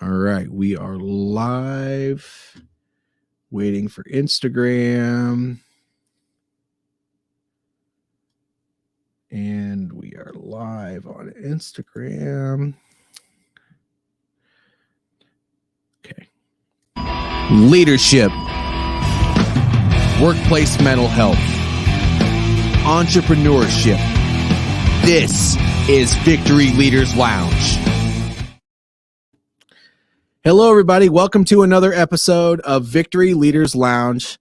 All right, we are live, waiting for Instagram. And we are live on Instagram. Okay. Leadership, workplace mental health, entrepreneurship. This is Victory Leaders Lounge. Hello, everybody. Welcome to another episode of Victory Leaders Lounge.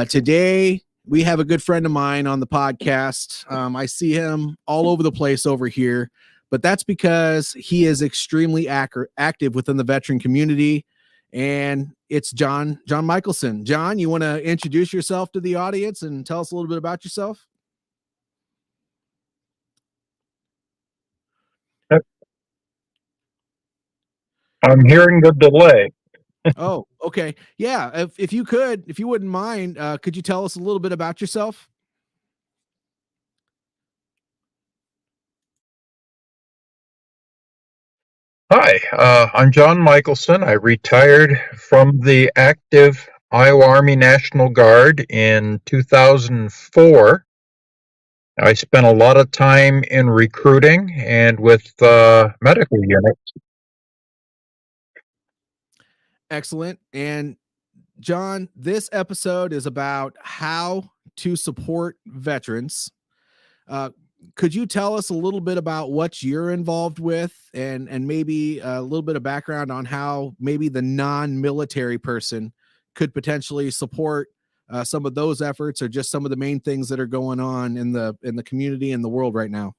Today, we have a good friend of mine on the podcast. I see him all over the place over here, but that's because he is extremely active within the veteran community, and it's John Mikelson. John, you want to introduce yourself to the audience and tell us a little bit about yourself? I'm hearing the delay. Oh, okay. Yeah. If you wouldn't mind, could you tell us a little bit about yourself? Hi, I'm John Mikelson. I retired from the active Iowa Army National Guard in 2004. I spent a lot of time in recruiting and with medical units. Excellent. And John, this episode is about how to support veterans. Could you tell us a little bit about what you're involved with and maybe a little bit of background on how maybe the non-military person could potentially support some of those efforts, or just some of the main things that are going on in the community and the world right now?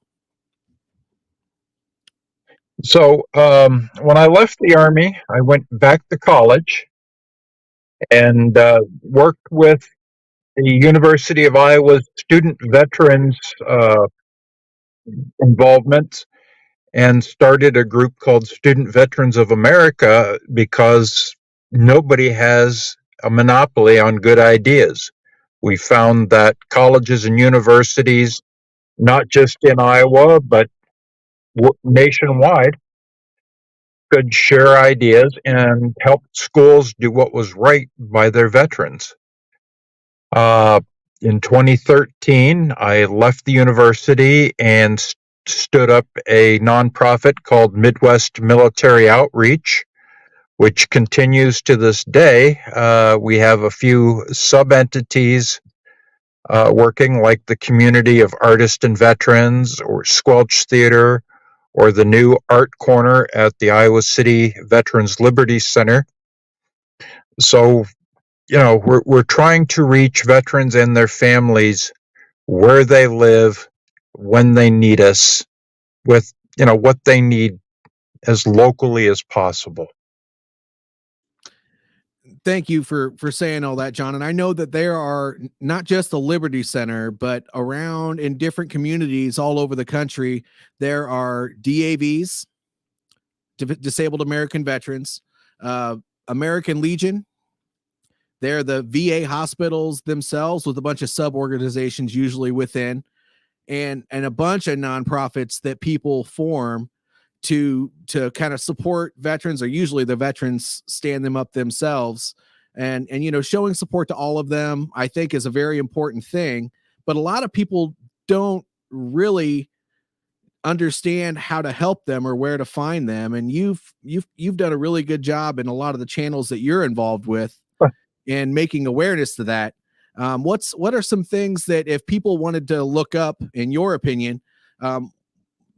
So when I left the Army, I went back to college and worked with the University of Iowa's student veterans involvement and started a group called Student Veterans of America because nobody has a monopoly on good ideas. We found that colleges and universities, not just in Iowa, but nationwide, could share ideas and help schools do what was right by their veterans. In 2013, I left the university and stood up a nonprofit called Midwest Military Outreach, which continues to this day. We have a few sub-entities working, like the Community of Artists and Veterans, or Squelch Theater, or the new Art Corner at the Iowa City Veterans Liberty Center. So, we're trying to reach veterans and their families where they live, when they need us, with what they need as locally as possible. Thank you for saying all that, John. And I know that there are not just the Liberty Center, but around in different communities all over the country, there are DAVs, Disabled American Veterans, American Legion. They're the VA hospitals themselves, with a bunch of sub-organizations usually within, and a bunch of nonprofits that people form to kind of support veterans, or usually the veterans stand them up themselves. And showing support to all of them, I think, is a very important thing. But a lot of people don't really understand how to help them or where to find them. And you've done a really good job in a lot of the channels that you're involved with and making awareness to that. What are some things that, if people wanted to look up, in your opinion,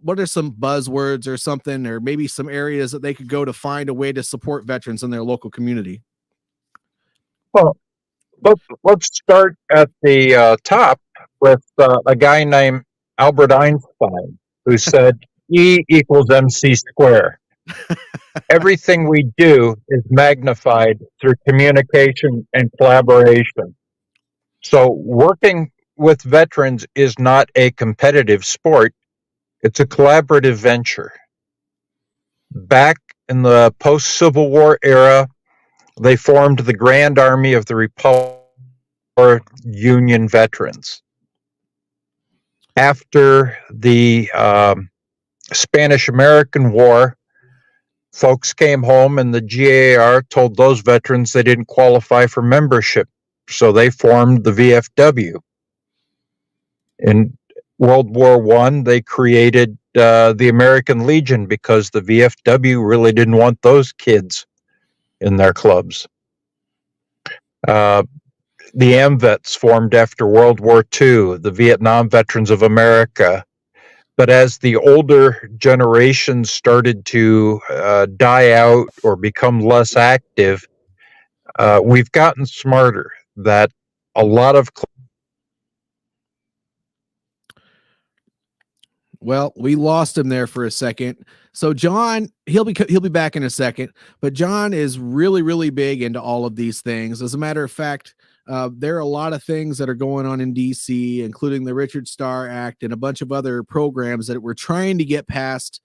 what are some buzzwords or something, or maybe some areas that they could go to find a way to support veterans in their local community? Well, let's start at the top with a guy named Albert Einstein, who said E equals MC square. Everything we do is magnified through communication and collaboration. So working with veterans is not a competitive sport. It's a collaborative venture. Back in the post-Civil War era, they formed the Grand Army of the Republic, or Union Veterans. After the Spanish-American War, folks came home and the GAR told those veterans they didn't qualify for membership, so they formed the VFW. In World War I, they created the American Legion because the VFW really didn't want those kids in their clubs. The AMVETS formed after World War II, the Vietnam Veterans of America. But as the older generations started to die out or become less active, we've gotten smarter that a lot of. Well, we lost him there for a second. So John, he'll be back in a second. But John is really big into all of these things. As a matter of fact, there are a lot of things that are going on in DC, including the Richard Starr Act and a bunch of other programs that we're trying to get passed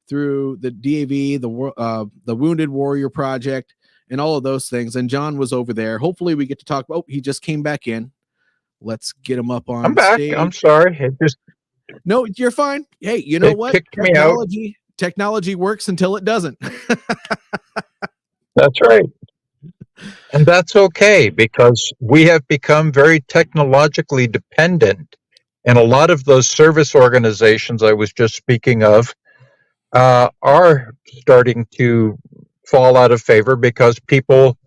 through the DAV, the Wounded Warrior Project, and all of those things. And John was over there. Hopefully, we get to talk. Oh, he just came back in. Let's get him up on I'm back. stage. I'm sorry. It just No, you're fine. Hey, you know what? kicked me out. Technology works until it doesn't. That's right. And that's okay, because we have become very technologically dependent. And a lot of those service organizations I was just speaking of are starting to fall out of favor because people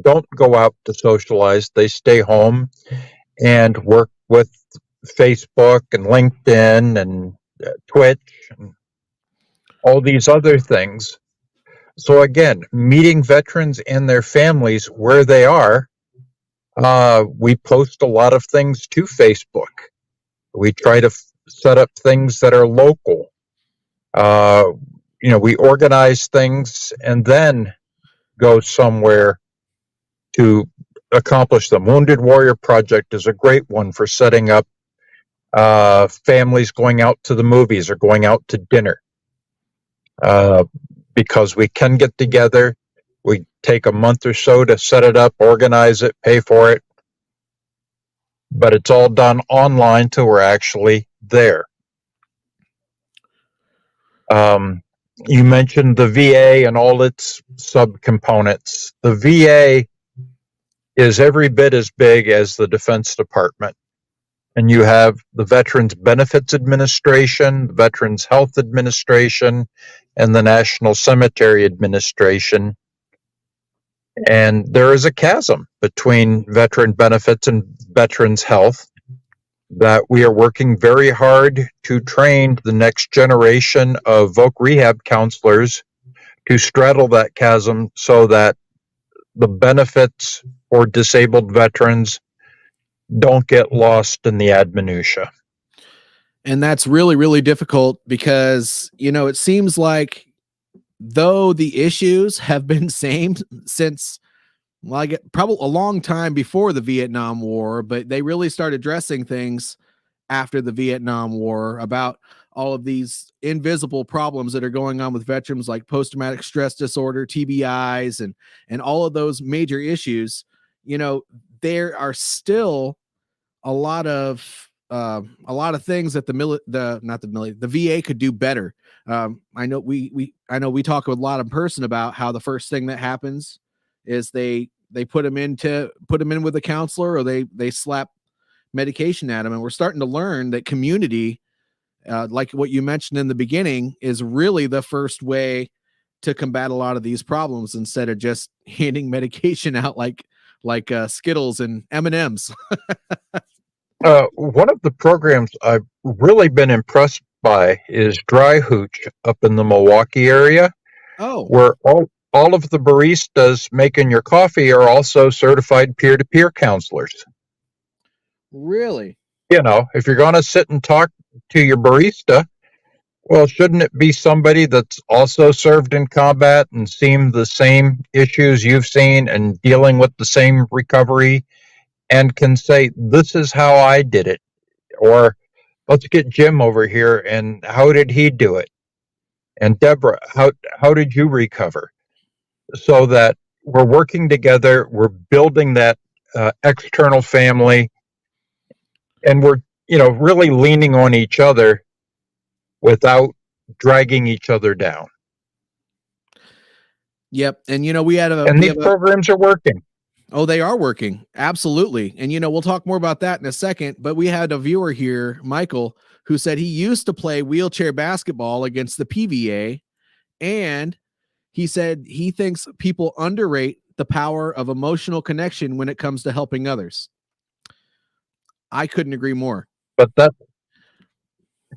don't go out to socialize. They stay home and work with Facebook and LinkedIn and Twitch and all these other things. So again, meeting veterans and their families where they are, we post a lot of things to Facebook. We try to set up things that are local. We organize things and then go somewhere to accomplish them. Wounded Warrior Project is a great one for setting up families going out to the movies or going out to dinner. Because we can get together. We take a month or so to set it up, organize it, pay for it. But it's all done online till we're actually there. You mentioned the VA and all its subcomponents. The VA is every bit as big as the Defense Department. And you have the Veterans Benefits Administration, the Veterans Health Administration, and the National Cemetery Administration. And there is a chasm between veteran benefits and veterans health that we are working very hard to train the next generation of voc rehab counselors to straddle that chasm so that the benefits for disabled veterans don't get lost in the minutia. And that's really difficult because, it seems like though the issues have been same since probably a long time before the Vietnam War, but they really started addressing things after the Vietnam War about all of these invisible problems that are going on with veterans, like post-traumatic stress disorder, TBIs, and all of those major issues. There are still a lot of things that the VA could do better. I know we talk a lot in person about how the first thing that happens is they put them in with a counselor, or they slap medication at them. And we're starting to learn that community, like what you mentioned in the beginning, is really the first way to combat a lot of these problems, instead of just handing medication out like Skittles and M&Ms. One of the programs I've really been impressed by is Dry Hooch up in the Milwaukee area. Oh, where all of the baristas making your coffee are also certified peer-to-peer counselors. really? If you're going to sit and talk to your barista, well, shouldn't it be somebody that's also served in combat and seen the same issues you've seen and dealing with the same recovery, and can say, this is how I did it? Or let's get Jim over here, and how did he do it? And Deborah, how did you recover? So that we're working together, we're building that external family, and we're really leaning on each other without dragging each other down. Yep. And we had And these programs are working. Oh, they are working. Absolutely. And we'll talk more about that in a second, but we had a viewer here, Michael, who said he used to play wheelchair basketball against the PVA, and he said he thinks people underrate the power of emotional connection when it comes to helping others. I couldn't agree more. But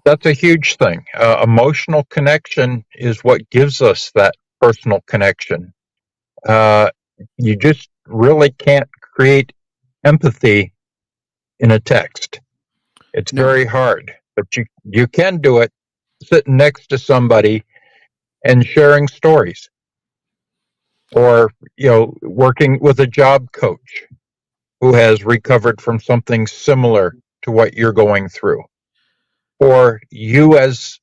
that's a huge thing. Emotional connection is what gives us that personal connection. You just really can't create empathy in a text. It's very hard, but you can do it sitting next to somebody and sharing stories, or working with a job coach who has recovered from something similar to what you're going through, or you as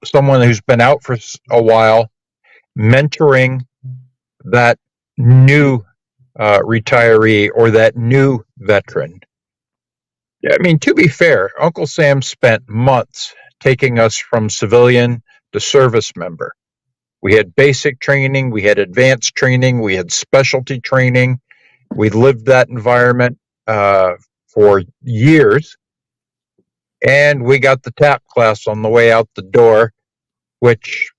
someone who's been out for a while, mentoring that new retiree or that new veteran. I mean, to be fair, Uncle Sam spent months taking us from civilian to service member. We had basic training, we had advanced training, we had specialty training. We lived that environment for years, and we got the TAP class on the way out the door, which,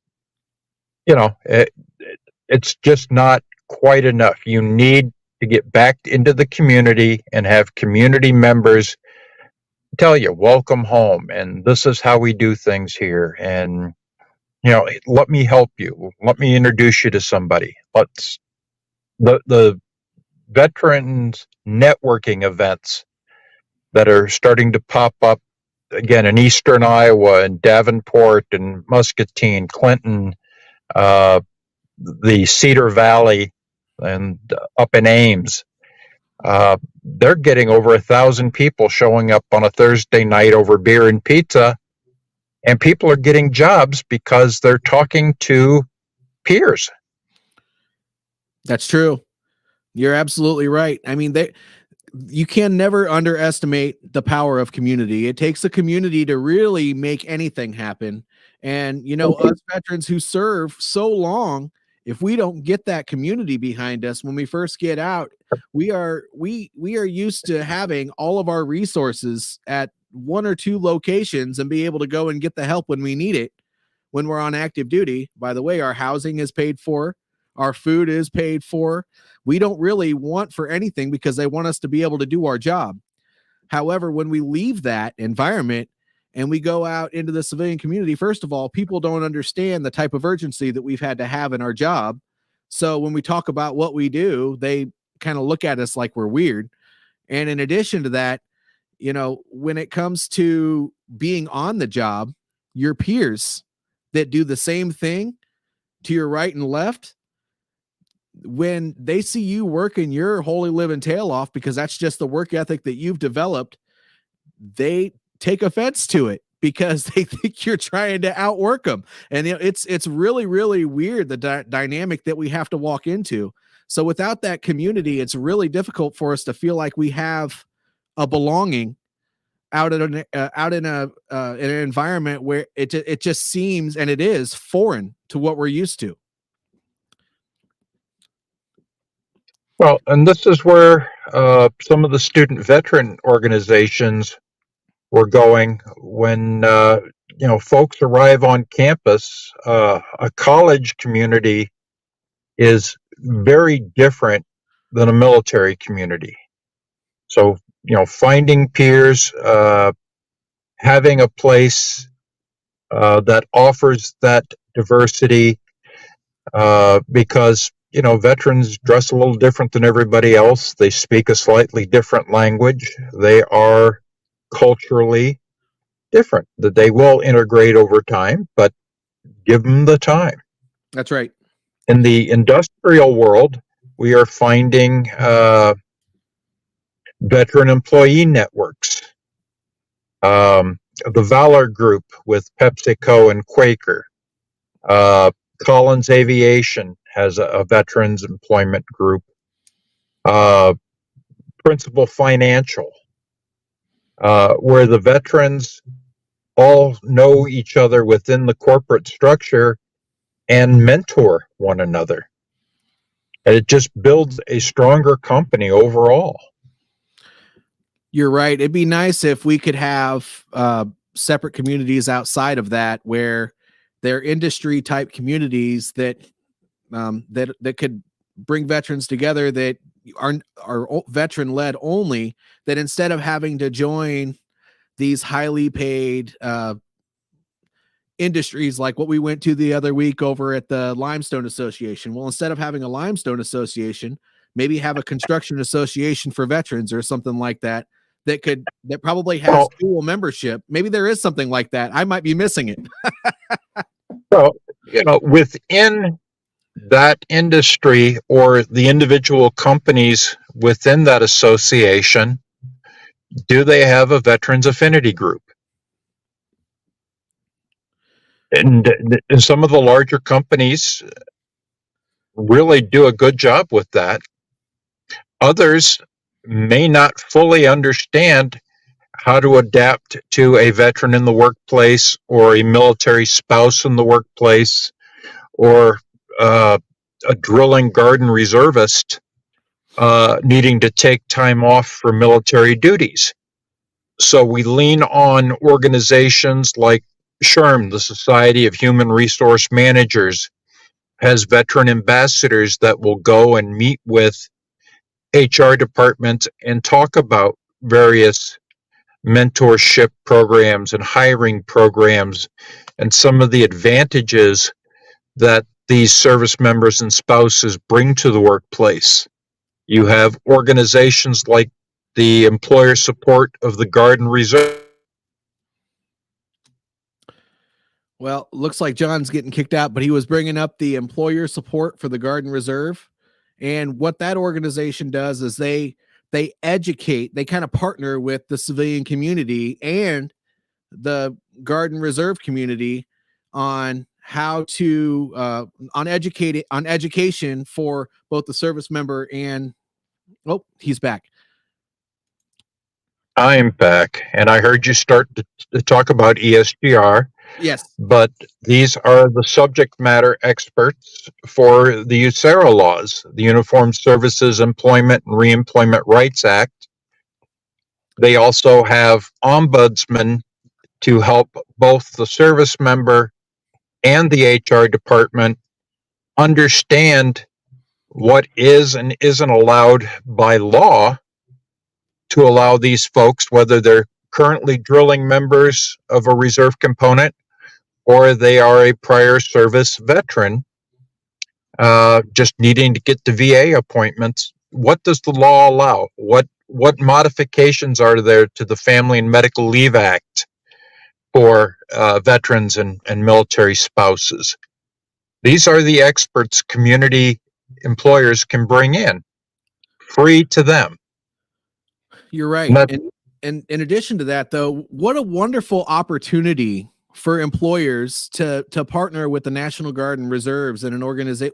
it's just not quite enough. You need to get back into the community and have community members tell you, welcome home, and this is how we do things here, and let me help you, let me introduce you to somebody. Let's the veterans networking events that are starting to pop up again in eastern Iowa and Davenport and Muscatine, Clinton, the Cedar Valley, and up in Ames. They're getting over 1,000 people showing up on a Thursday night over beer and pizza, and people are getting jobs because they're talking to peers. That's true. You're absolutely right. I mean, you can never underestimate the power of community. It takes a community to really make anything happen. And, us veterans who serve so long, if we don't get that community behind us when we first get out, we are used to having all of our resources at one or two locations and be able to go and get the help when we need it when we're on active duty. By the way, our housing is paid for, our food is paid for. We don't really want for anything because they want us to be able to do our job. However, when we leave that environment and we go out into the civilian community, first of all, people don't understand the type of urgency that we've had to have in our job. So when we talk about what we do, they kind of look at us like we're weird. And in addition to that, when it comes to being on the job, your peers that do the same thing to your right and left, when they see you working your holy living tail off because that's just the work ethic that you've developed, they take offense to it because they think you're trying to outwork them. And it's really, really weird, the dynamic that we have to walk into. So without that community, it's really difficult for us to feel like we have a belonging out in an environment where it just seems, and it is, foreign to what we're used to. Well, and this is where some of the student veteran organizations were going when folks arrive on campus. A college community is very different than a military community. So finding peers, having a place that offers that diversity, because veterans dress a little different than everybody else. They speak a slightly different language. They are culturally different. That they will integrate over time, but give them the time. That's right. In the industrial world, we are finding veteran employee networks. The Valor Group with PepsiCo and Quaker. Collins Aviation has a veterans employment group. Principal Financial, where the veterans all know each other within the corporate structure and mentor one another. And it just builds a stronger company overall. You're right. It'd be nice if we could have separate communities outside of that, where they're industry type communities that that could bring veterans together, that are veteran led only, that instead of having to join these highly paid industries like what we went to the other week over at the Limestone Association. Well, instead of having a Limestone Association, maybe have a construction association for veterans or something like that, that probably has Well, dual membership. Maybe there is something like that. I might be missing it. so, within that industry or the individual companies within that association, do they have a veterans affinity group? And some of the larger companies really do a good job with that. Others may not fully understand how to adapt to a veteran in the workplace, or a military spouse in the workplace, or a drilling garden reservist needing to take time off for military duties. So we lean on organizations like SHRM, the Society of Human Resource Managers, has veteran ambassadors that will go and meet with HR departments and talk about various mentorship programs and hiring programs and some of the advantages that these service members and spouses bring to the workplace. You have organizations like the employer support of the Guard and Reserve. Well, looks like John's getting kicked out, but he was bringing up the employer support for the Guard and Reserve. And what that organization does is they educate, they kind of partner with the civilian community and the Guard and Reserve community on how to on education for both the service member and he's back. I'm back, and I heard you start to talk about ESGR. Yes. But these are the subject matter experts for the USERRA laws, the Uniformed Services Employment and Reemployment Rights Act. They also have ombudsmen to help both the service member and the HR department understand what is and isn't allowed by law to allow these folks, whether they're currently drilling members of a reserve component or they are a prior service veteran, just needing to get to VA appointments. What does the law allow? What modifications are there to the Family and Medical Leave Act for veterans and military spouses? These are the experts community employers can bring in, free to them. You're right. And in addition to that, though, what a wonderful opportunity for employers to partner with the National Guard and Reserves and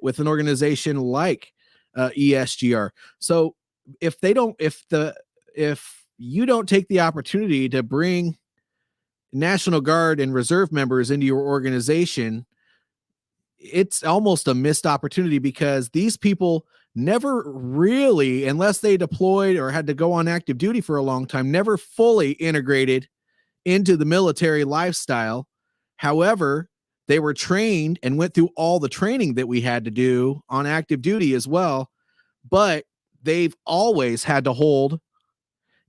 with an organization like ESGR. So if you don't take the opportunity to bring National Guard and Reserve members into your organization, it's almost a missed opportunity, because these people never really, unless they deployed or had to go on active duty for a long time, never fully integrated into the military lifestyle. However, they were trained and went through all the training that we had to do on active duty as well, but they've always had to hold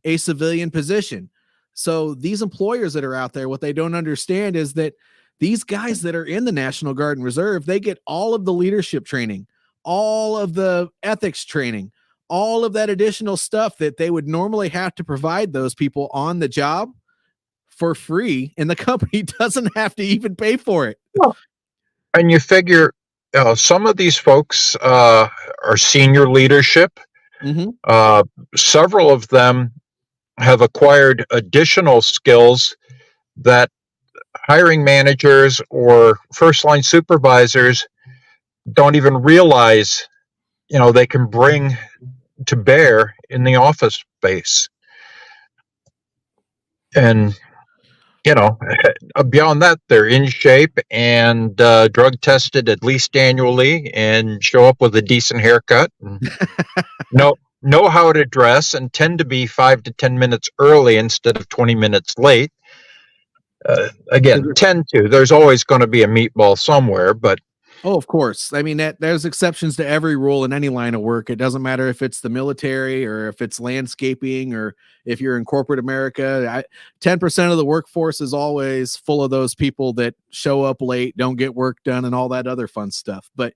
a civilian position. So these employers that are out there, what they don't understand is that these guys that are in the National Guard and Reserve, they get all of the leadership training, all of the ethics training, all of that additional stuff that they would normally have to provide those people on the job for free, and the company doesn't have to even pay for it. And you figure some of these folks are senior leadership. Mm-hmm. Several of them have acquired additional skills that hiring managers or first line supervisors don't even realize, they can bring to bear in the office space. And Beyond that, they're in shape and drug tested at least annually and show up with a decent haircut and know how to dress and tend to be 5 to 10 minutes early instead of 20 minutes late. Again, tend to. There's always going to be a meatball somewhere, but Oh, of course. I mean, there's exceptions to every rule in any line of work. It doesn't matter if it's the military or if it's landscaping or if you're in corporate America. 10% of the workforce is always full of those people that show up late, don't get work done, and all that other fun stuff. But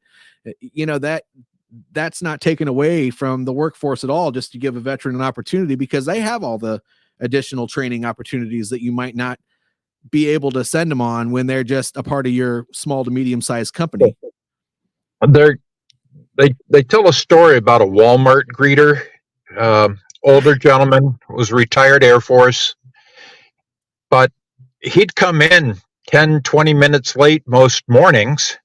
that's not taken away from the workforce at all, just to give a veteran an opportunity, because they have all the additional training opportunities that you might not be able to send them on when they're just a part of your small to medium sized company. They tell a story about a Walmart greeter, older gentleman, was retired Air Force, but he'd come in 10, 20 minutes late most mornings.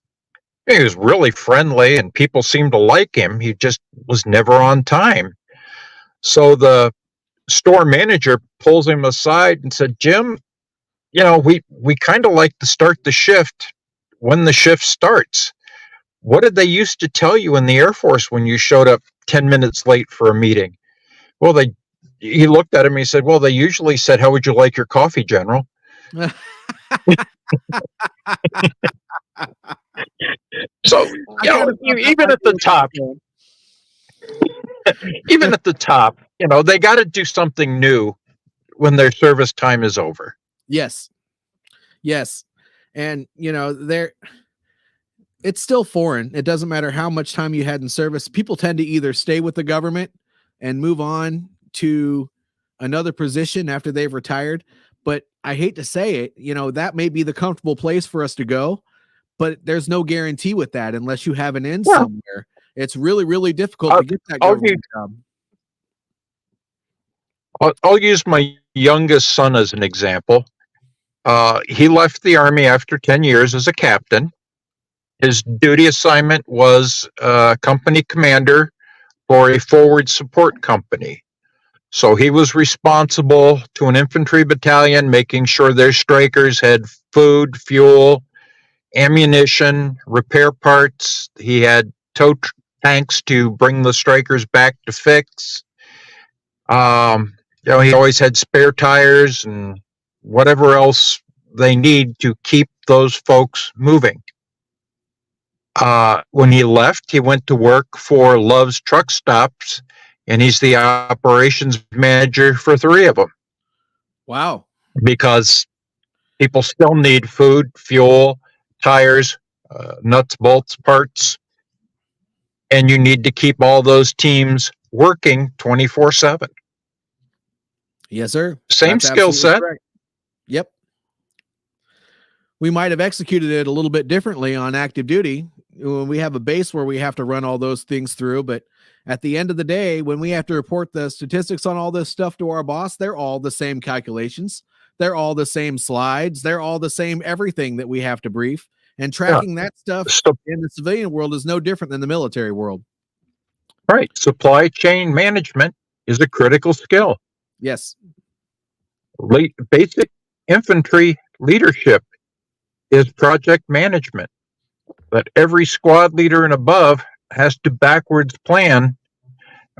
He was really friendly and people seemed to like him. He just was never on time. So the store manager pulls him aside and said, Jim, we kind of like to start the shift when the shift starts. What did they used to tell you in the Air Force when you showed up 10 minutes late for a meeting? Well, he looked at him and he said, well, they usually said, how would you like your coffee, General? So, even at the top, they got to do something new when their service time is over. Yes. And it's still foreign. It doesn't matter how much time you had in service. People tend to either stay with the government and move on to another position after they've retired. But I hate to say it, that may be the comfortable place for us to go, but there's no guarantee with that unless you have an in somewhere. It's really, really difficult to get that government job. I'll use my youngest son as an example. He left the Army after 10 years as a captain. His duty assignment was company commander for a forward support company. So he was responsible to an infantry battalion, making sure their strikers had food, fuel, ammunition, repair parts. He had tow tanks to bring the strikers back to fix. He always had spare tires and whatever else they need to keep those folks moving. When he left, he went to work for Love's Truck Stops, and he's the operations manager for 3 of them. Wow. Because people still need food, fuel, tires, nuts, bolts, parts, and you need to keep all those teams working 24/7. Yes, sir. Same skill set. Correct. Yep. We might have executed it a little bit differently on active duty. We have a base where we have to run all those things through, but at the end of the day, when we have to report the statistics on all this stuff to our boss, they're all the same calculations. They're all the same slides. They're all the same everything that we have to brief. And tracking that stuff in the civilian world is no different than the military world. Right. Supply chain management is a critical skill. Yes. Basic infantry leadership is project management. But every squad leader and above has to backwards plan.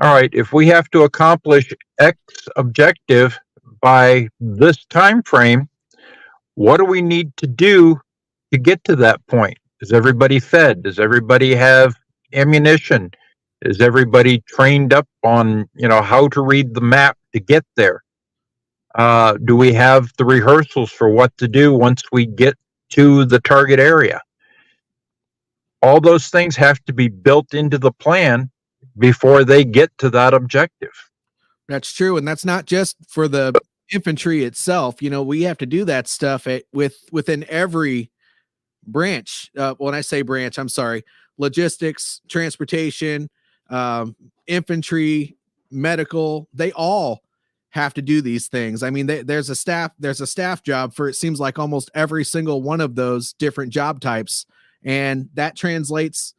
All right, if we have to accomplish X objective by this time frame, what do we need to do to get to that point? Is everybody fed? Does everybody have ammunition? Is everybody trained up on how to read the map to get there? Do we have the rehearsals for what to do once we get to the target area? All those things have to be built into the plan before they get to that objective. That's true. And that's not just for the infantry itself. We have to do that stuff within every branch. When I say branch, I'm sorry, logistics, transportation, infantry, medical, they all have to do these things. I mean, there's a staff job for, it seems like, almost every single one of those different job types. And that translates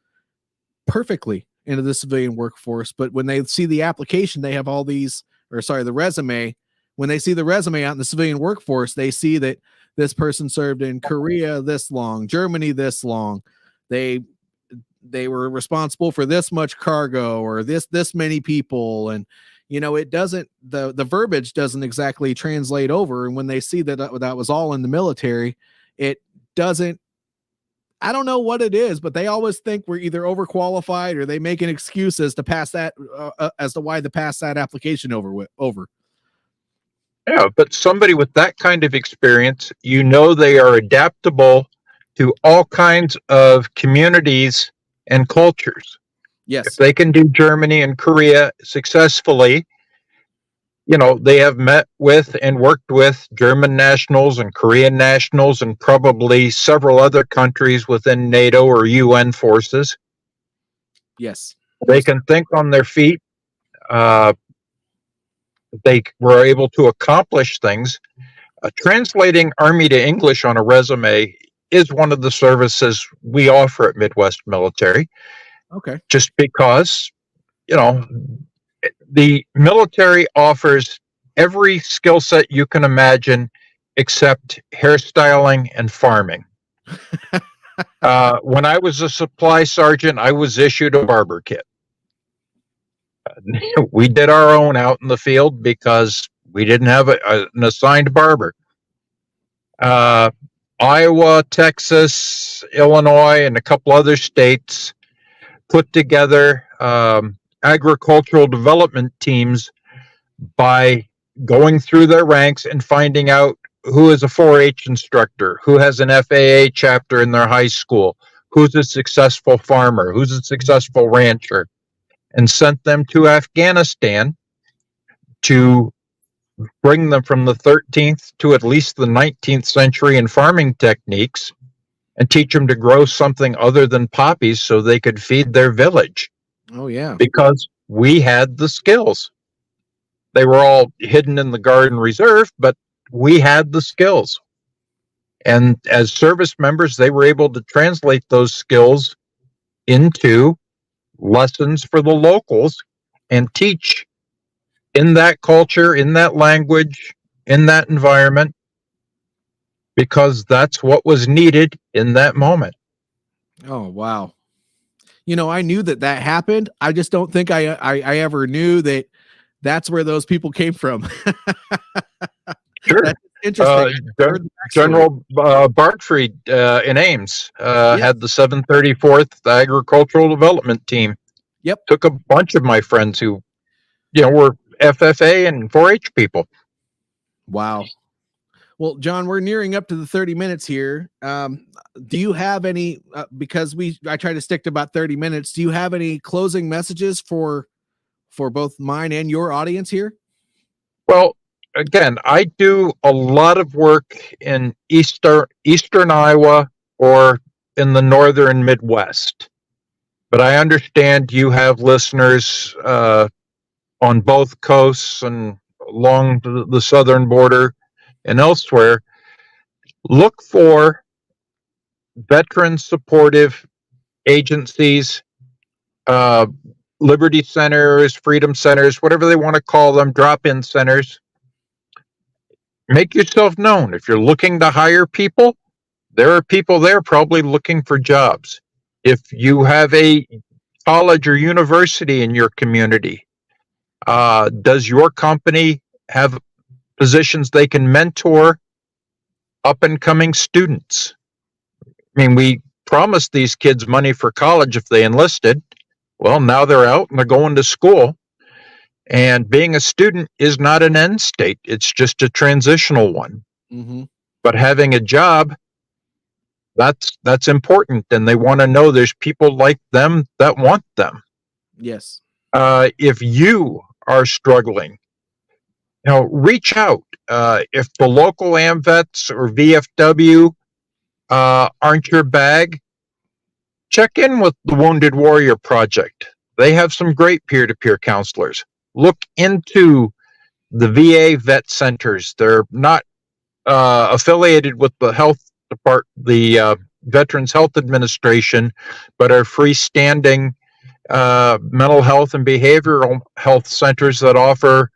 perfectly into the civilian workforce. But when they see the application, they have the resume, when they see the resume out in the civilian workforce, they see that this person served in Korea this long, Germany this long. They were responsible for this much cargo or this many people. And, it doesn't, the verbiage doesn't exactly translate over. And when they see that that was all in the military, it doesn't, I don't know what it is, but they always think we're either overqualified or they make an excuse as to pass that, as to why to pass that application over. Yeah, but somebody with that kind of experience, they are adaptable to all kinds of communities and cultures. Yes. If they can do Germany and Korea successfully, they have met with and worked with German nationals and Korean nationals and probably several other countries within NATO or UN forces. Yes. They can think on their feet. They were able to accomplish things. Translating Army to English on a resume is one of the services we offer at Midwest Military. Okay. Just because, the military offers every skill set you can imagine except hairstyling and farming. When I was a supply sergeant, I was issued a barber kit. We did our own out in the field because we didn't have an assigned barber. Iowa, Texas, Illinois, and a couple other states put together agricultural development teams by going through their ranks and finding out who is a 4-H instructor, who has an FAA chapter in their high school, who's a successful farmer, who's a successful rancher, and sent them to Afghanistan to bring them from the 13th to at least the 19th century in farming techniques and teach them to grow something other than poppies so they could feed their village. Oh, yeah. Because we had the skills. They were all hidden in the Garden Reserve, but we had the skills. And as service members, they were able to translate those skills into lessons for the locals and teach in that culture, in that language, in that environment, because that's what was needed in that moment. Oh, wow. I knew that happened. I just don't think I ever knew that that's where those people came from. Sure. That's interesting. General Bartfried in Ames had the 734th Agricultural Development Team. Yep. Took a bunch of my friends who, were FFA and 4-H people. Wow. Well, John, we're nearing up to the 30 minutes here. Do you have any, because I try to stick to about 30 minutes. Do you have any closing messages for both mine and your audience here? Well, again, I do a lot of work in eastern Iowa or in the northern Midwest. But I understand you have listeners on both coasts and along the southern border and elsewhere. Look for veteran supportive agencies, Liberty Centers, Freedom Centers, whatever they want to call them, drop-in centers. Make yourself known. If you're looking to hire people, there are people there probably looking for jobs. If you have a college or university in your community, does your company have positions they can mentor up and coming students? I mean, we promised these kids money for college if they enlisted. Well, now they're out and they're going to school. And being a student is not an end state. It's just a transitional one. Mm-hmm. But having a job, that's important. And they want to know there's people like them that want them. Yes. If you are struggling, reach out. If the local AMVETS or VFW aren't your bag, check in with the Wounded Warrior Project. They have some great peer-to-peer counselors. Look into the VA vet centers. They're not affiliated with the health department, the Veterans Health Administration, but are freestanding mental health and behavioral health centers that offer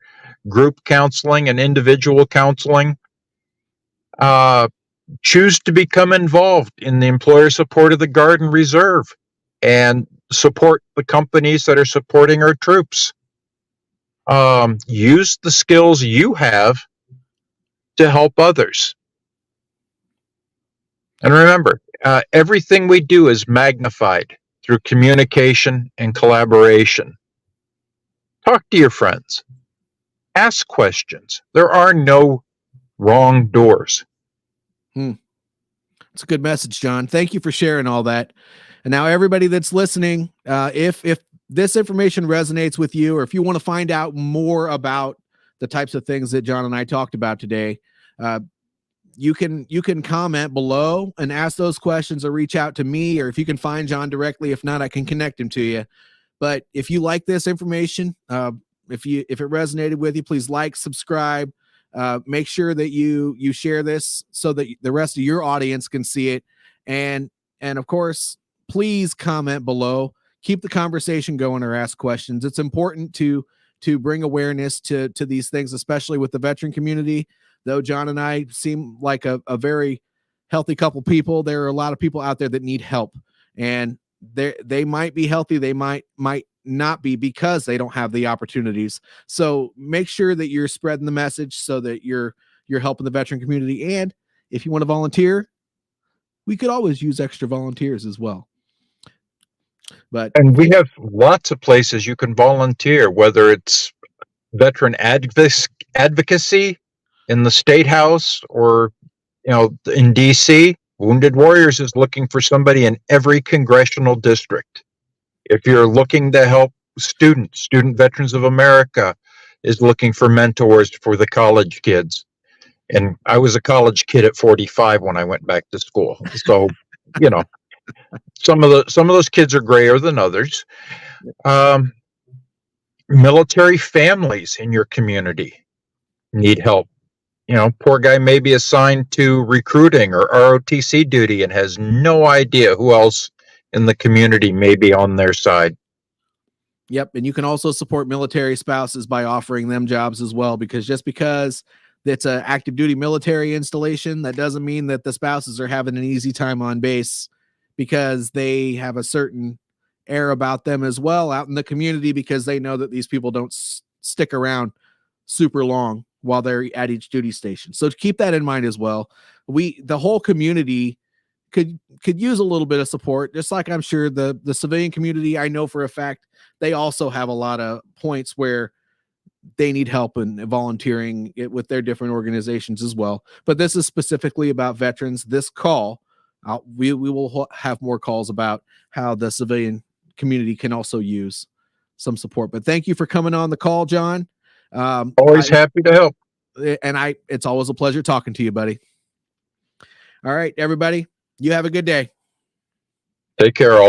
group counseling and individual counseling. Choose to become involved in the employer support of the Guard and Reserve and support the companies that are supporting our troops. Use the skills you have to help others. And remember, everything we do is magnified through communication and collaboration. Talk to your friends. Ask questions. There are no wrong doors. It's a good message, John. Thank you for sharing all that. And now everybody that's listening, if this information resonates with you, or if you want to find out more about the types of things that John and I talked about today, you can comment below and ask those questions, or reach out to me, or if you can find John directly. If not, I can connect him to you. But if you like this information, if it resonated with you, please like, subscribe. Make sure that you share this so that the rest of your audience can see it. And of course, please comment below. Keep the conversation going, or ask questions. It's important to bring awareness to these things, especially with the veteran community. Though John and I seem like a very healthy couple people, there are a lot of people out there that need help, and they might be healthy, they might not be, because they don't have the opportunities. So make sure that you're spreading the message so that you're helping the veteran community. And if you want to volunteer, we could always use extra volunteers as well. And we have lots of places you can volunteer, whether it's veteran advocacy in the State House, or in DC. Wounded Warriors is looking for somebody in every congressional district. If you're looking to help Student Veterans of America is looking for mentors for the college kids. And I was a college kid at 45 when I went back to school. So, some of those kids are grayer than others. Military families in your community need help. Poor guy may be assigned to recruiting or ROTC duty and has no idea who else in the community may be on their side. Yep. And you can also support military spouses by offering them jobs as well, because just because it's an active duty military installation, that doesn't mean that the spouses are having an easy time on base, because they have a certain air about them as well out in the community, because they know that these people don't stick around super long while they're at each duty station. So keep that in mind as well. The whole community could use a little bit of support, just like I'm sure the civilian community, I know for a fact, they also have a lot of points where they need help in volunteering with their different organizations as well. But this is specifically about veterans. This call, we will have more calls about how the civilian community can also use some support. But thank you for coming on the call, John. Always happy to help. And it's always a pleasure talking to you, buddy. All right, everybody, you have a good day. Take care, all.